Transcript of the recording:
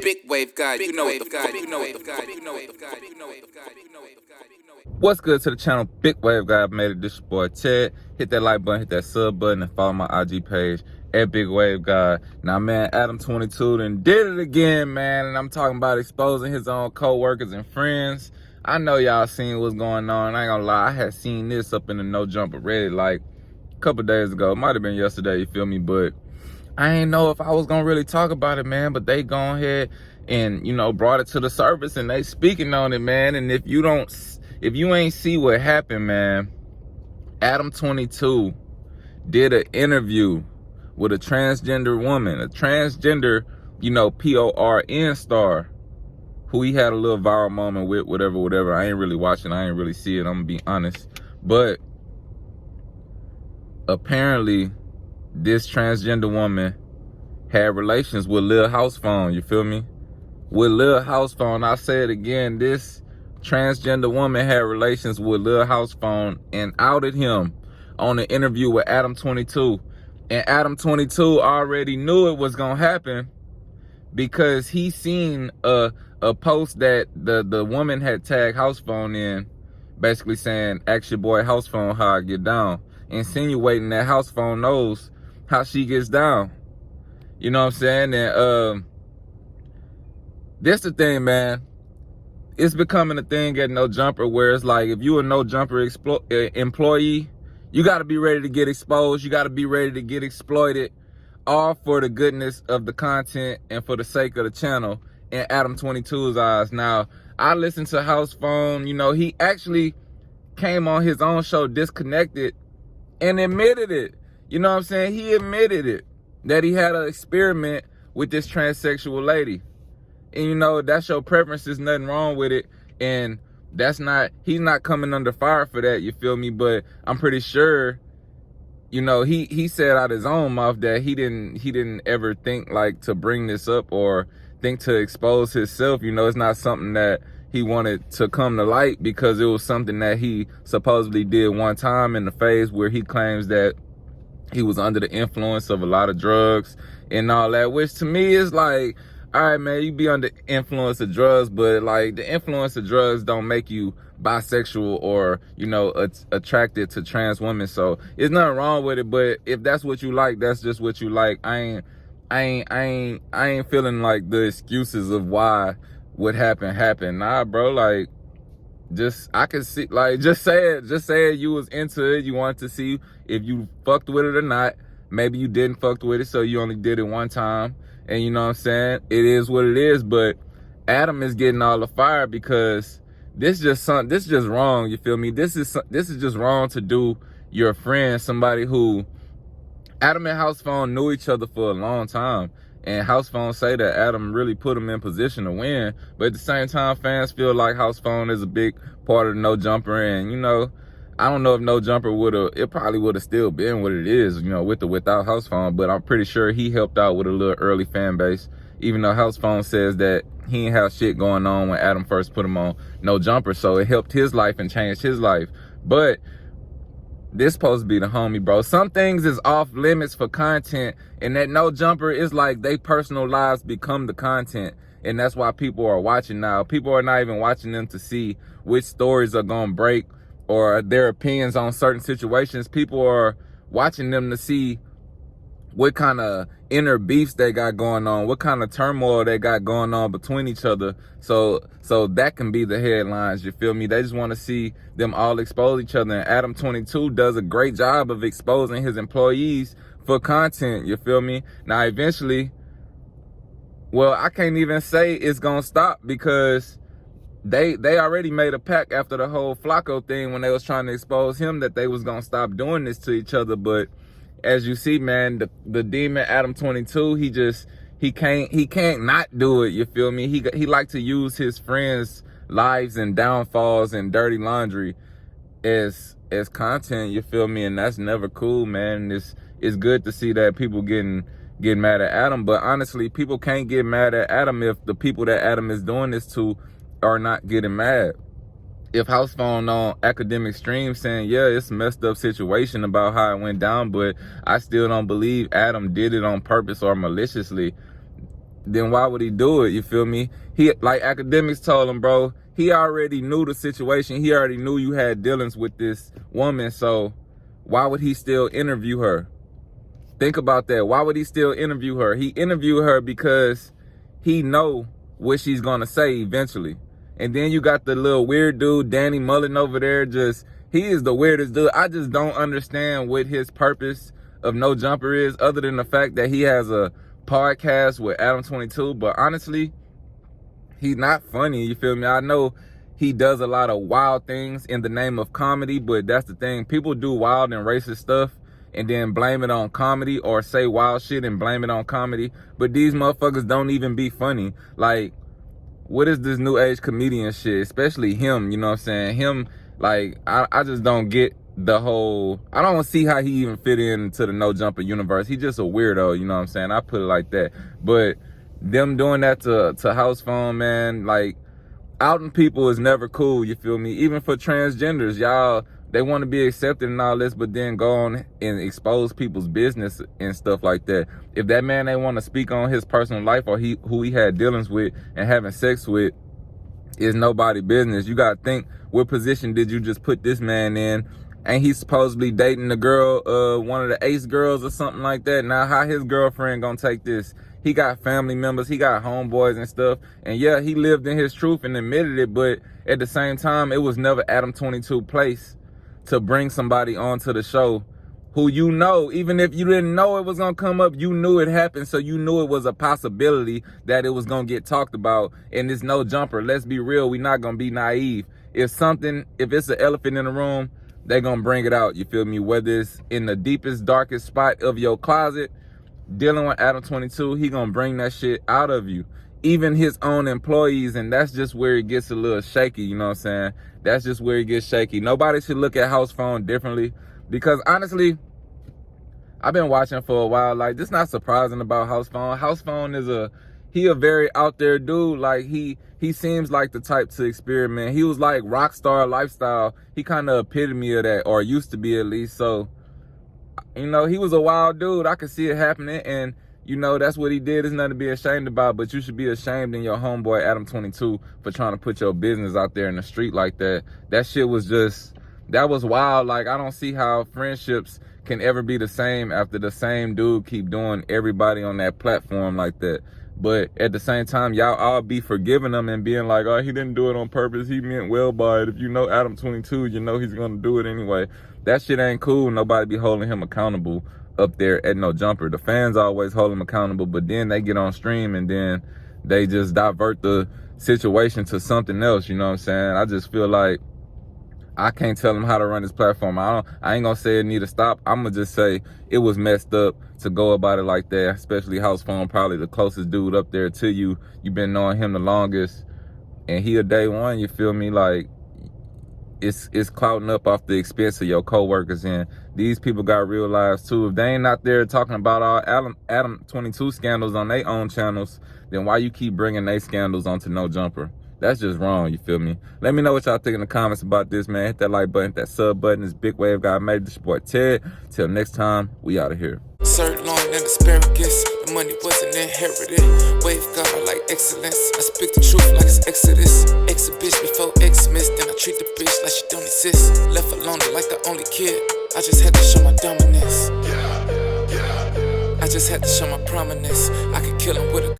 big wave guy. You know what the fuck. You know what the fuck. You know what the fuck. You know what the fuck. You know what the fuck. What's good to the channel? Big Wave Guy made it. This your boy Ted. Hit that like button, hit that sub button, and follow my IG page at Big Wave Guy. Now, man, Adam22 done did it again, man. And I'm talking about exposing his own co-workers and friends. I know y'all seen what's going on. I ain't gonna lie, I had seen this up in the No Jumper Reddit like a couple days ago. It might have been yesterday, you feel me? But I ain't know if I was gonna really talk about it, man. But they gone ahead and, you know, brought it to the surface and they speaking on it, man. And if you ain't see what happened, man, Adam22 did an interview with a transgender woman, a transgender, you know, PORN star, who he had a little viral moment with, whatever. I ain't really watching, I ain't really see it, I'm gonna be honest. But apparently, this transgender woman had relations with Lil Housephone, you feel me? With Lil Housephone, I say it again, this transgender woman had relations with Lil Housephone and outed him on an interview with Adam22. And Adam22 already knew it was gonna happen because he seen a post that the woman had tagged Housephone in, basically saying, "Ask your boy Housephone how I get down," insinuating that Housephone knows how she gets down. You know what I'm saying? And this the thing, man. It's becoming a thing at No Jumper where it's like, if you a No Jumper employee, you got to be ready to get exposed. You got to be ready to get exploited, all for the goodness of the content and for the sake of the channel in Adam22's eyes. Now, I listened to Housephone. You know, he actually came on his own show, Disconnected, and admitted it. You know what I'm saying? He admitted it, that he had an experiment with this transsexual lady. And, you know, that's your preference. There's nothing wrong with it. And he's not coming under fire for that, you feel me? But I'm pretty sure, you know, he said out his own mouth that he didn't ever think like to bring this up or think to expose himself. You know, it's not something that he wanted to come to light because it was something that he supposedly did one time in the phase where he claims that he was under the influence of a lot of drugs and all that, which to me is like, all right, man, you be under influence of drugs, but like the influence of drugs don't make you bisexual or, you know, attracted to trans women. So there's nothing wrong with it. But if that's what you like, that's just what you like. I ain't feeling like the excuses of why what happened. Nah, bro, like, I can see, like, just say it. You was into it. You wanted to see if you fucked with it or not. Maybe you didn't fuck with it, so you only did it one time. And you know what I'm saying? It is what it is. But Adam is getting all the fire because this just wrong. You feel me? This is just wrong to do your friend, somebody who Adam and Housephone knew each other for a long time. And Housephone say that Adam really put him in position to win. But at the same time, fans feel like Housephone is a big part of the No Jumper. And, you know, I don't know if No Jumper it probably would have still been what it is, you know, with or without Housephone. But I'm pretty sure he helped out with a little early fan base. Even though Housephone says that he ain't have shit going on when Adam first put him on No Jumper. So it helped his life and changed his life. But this supposed to be the homie, bro. Some things is off limits for content, and that No Jumper is like they personal lives become the content, and that's why people are watching now. People are not even watching them to see which stories are gonna break or their opinions on certain situations. People are watching them to see what kind of inner beefs they got going on, what kind of turmoil they got going on between each other. So that can be the headlines, you feel me? They just want to see them all expose each other. And Adam22 does a great job of exposing his employees for content, you feel me? Now, eventually, well, I can't even say it's going to stop because they already made a pact after the whole Flacco thing when they was trying to expose him that they was going to stop doing this to each other. But as you see, man, the demon Adam22, he can't not do it, you feel me? He like to use his friends' lives and downfalls and dirty laundry as content, you feel me? And that's never cool, man. It's good to see that people getting mad at Adam, but honestly, people can't get mad at Adam if the people that Adam is doing this to are not getting mad. If Housephone on academic stream saying, yeah, it's a messed up situation about how it went down, but I still don't believe Adam did it on purpose or maliciously, then why would he do it? You feel me? He, like academics told him, bro, he already knew the situation. He already knew you had dealings with this woman. So why would he still interview her? Think about that. Why would he still interview her? He interviewed her because he know what she's gonna say eventually. And then you got the little weird dude, Danny Mullen over there. He is the weirdest dude. I just don't understand what his purpose of No Jumper is, other than the fact that he has a podcast with Adam22. But honestly, he's not funny, you feel me? I know he does a lot of wild things in the name of comedy, but that's the thing. People do wild and racist stuff and then blame it on comedy, or say wild shit and blame it on comedy. But these motherfuckers don't even be funny. Like, what is this new age comedian shit? Especially him, you know what I'm saying? Him, like, I just don't get the whole, I don't see how he even fit into the No Jumper universe. He just a weirdo, you know what I'm saying? I put it like that. But them doing that to Housephone, man, like, outing people is never cool, you feel me? Even for transgenders, y'all, they want to be accepted and all this, but then go on and expose people's business and stuff like that. If that man ain't want to speak on his personal life, or who he had dealings with and having sex with, is nobody business. You gotta think, what position did you just put this man in? Ain't he supposedly dating the girl, one of the ace girls or something like that? Now, how his girlfriend gonna take this? He got family members, he got homeboys and stuff. And yeah, he lived in his truth and admitted it, but at the same time, it was never Adam22 place to bring somebody onto the show who, you know, even if you didn't know it was gonna come up, you knew it happened, so you knew it was a possibility that it was gonna get talked about. And it's No Jumper. Let's be real, we're not gonna be naive. If it's an elephant in the room, they gonna bring it out, you feel me? Whether it's in the deepest, darkest spot of your closet, dealing with Adam22, he gonna bring that shit out of you. Even his own employees, and that's just where it gets a little shaky, you know what I'm saying? That's just where it gets shaky. Nobody should look at Housephone differently, because honestly, I've been watching for a while. Like, this not surprising about Housephone. Housephone is a very out there dude. Like, he seems like the type to experiment. He was like rock star lifestyle. He kind of epitome of that, or used to be at least. So, you know, he was a wild dude. I could see it happening, and you know, that's what he did. It's nothing to be ashamed about, but you should be ashamed in your homeboy Adam22 for trying to put your business out there in the street like that. That shit was that was wild. Like, I don't see how friendships can ever be the same after the same dude keep doing everybody on that platform like that. But at the same time, y'all all be forgiving him and being like, oh, he didn't do it on purpose, he meant well by it. If you know Adam22, you know he's gonna do it anyway. That shit ain't cool. Nobody be holding him accountable up there at No Jumper. The fans always hold him accountable, but then they get on stream and then they just divert the situation to something else, you know what I'm saying? I just feel like I can't tell him how to run his platform. I ain't gonna say it need to stop. I'm gonna just say it was messed up to go about it like that, especially Housephone, probably the closest dude up there to you. You've been knowing him the longest, and he a day one, you feel me? Like, it's clouding up off the expense of your coworkers, and these people got real lives too. If they ain't out there talking about all Adam22 scandals on their own channels, then why you keep bringing their scandals onto No Jumper? That's just wrong, you feel me? Let me know what y'all think in the comments about this, man. Hit that like button, hit that sub button. This Big Wave guy made this boy Ted. Till next time, we out of here. Sirloin and asparagus, the money wasn't inherited. Wave God like excellence, I speak the truth like it's Exodus. Ex a bitch before Xmas, then I treat the bitch like she don't exist. Left alone like the only kid, I just had to show my dominance. I just had to show my prominence. I could kill him with a